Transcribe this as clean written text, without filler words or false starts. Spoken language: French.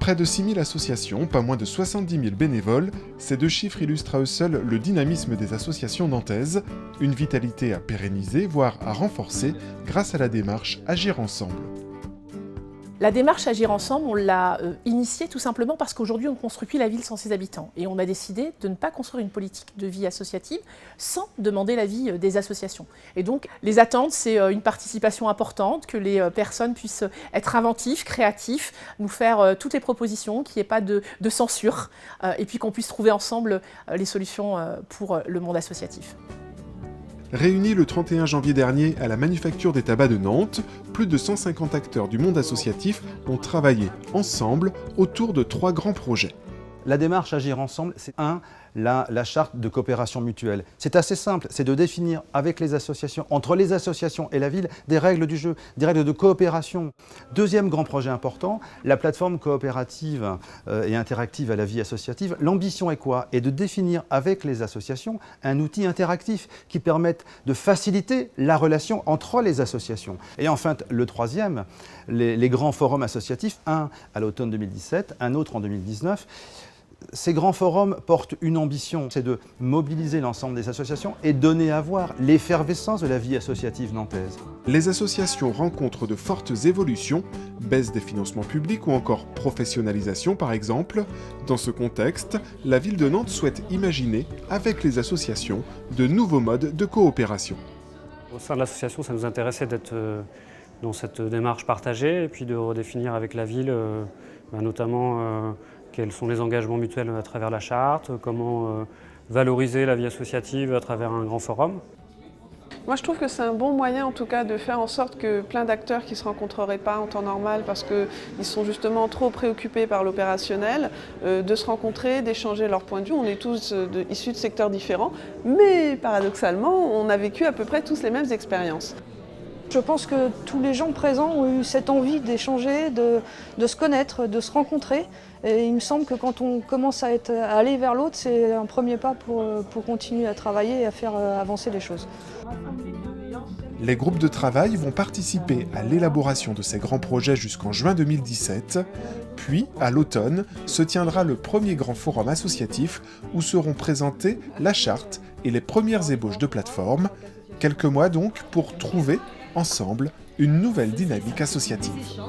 Près de 6 000 associations, pas moins de 70 000 bénévoles, ces deux chiffres illustrent à eux seuls le dynamisme des associations nantaises, une vitalité à pérenniser, voire à renforcer, grâce à la démarche Agir ensemble. La démarche Agir ensemble, on l'a initiée tout simplement parce qu'aujourd'hui on ne construit plus la ville sans ses habitants. Et on a décidé de ne pas construire une politique de vie associative sans demander l'avis des associations. Et donc les attentes, c'est une participation importante, que les personnes puissent être inventives, créatifs, nous faire toutes les propositions, qu'il n'y ait pas de censure, et puis qu'on puisse trouver ensemble les solutions pour le monde associatif. Réunis le 31 janvier dernier à la Manufacture des Tabacs de Nantes, plus de 150 acteurs du monde associatif ont travaillé ensemble autour de 3 grands projets. La démarche Agir ensemble, c'est la charte de coopération mutuelle. C'est assez simple, c'est de définir avec les associations, entre les associations et la ville, des règles du jeu, des règles de coopération. Deuxième grand projet important, la plateforme coopérative et interactive à la vie associative. L'ambition est quoi? Est de définir avec les associations un outil interactif qui permette de faciliter la relation entre les associations. Et enfin, le troisième, les grands forums associatifs, un à l'automne 2017, un autre en 2019. Ces grands forums portent une ambition, c'est de mobiliser l'ensemble des associations et donner à voir l'effervescence de la vie associative nantaise. Les associations rencontrent de fortes évolutions, baisse des financements publics ou encore professionnalisation par exemple. Dans ce contexte, la ville de Nantes souhaite imaginer, avec les associations, de nouveaux modes de coopération. Au sein de l'association, ça nous intéressait d'être dans cette démarche partagée et puis de redéfinir avec la ville, notamment quels sont les engagements mutuels à travers la charte, comment valoriser la vie associative à travers un grand forum. Moi je trouve que c'est un bon moyen en tout cas de faire en sorte que plein d'acteurs qui ne se rencontreraient pas en temps normal parce qu'ils sont justement trop préoccupés par l'opérationnel, de se rencontrer, d'échanger leurs points de vue. On est tous issus de secteurs différents, mais paradoxalement on a vécu à peu près tous les mêmes expériences. Je pense que tous les gens présents ont eu cette envie d'échanger, de se connaître, de se rencontrer. Et il me semble que quand on commence à aller vers l'autre, c'est un premier pas pour continuer à travailler et à faire avancer les choses. Les groupes de travail vont participer à l'élaboration de ces grands projets jusqu'en juin 2017. Puis, à l'automne, se tiendra le premier grand forum associatif où seront présentées la charte et les premières ébauches de plateformes. Quelques mois donc pour trouver ensemble une nouvelle dynamique associative.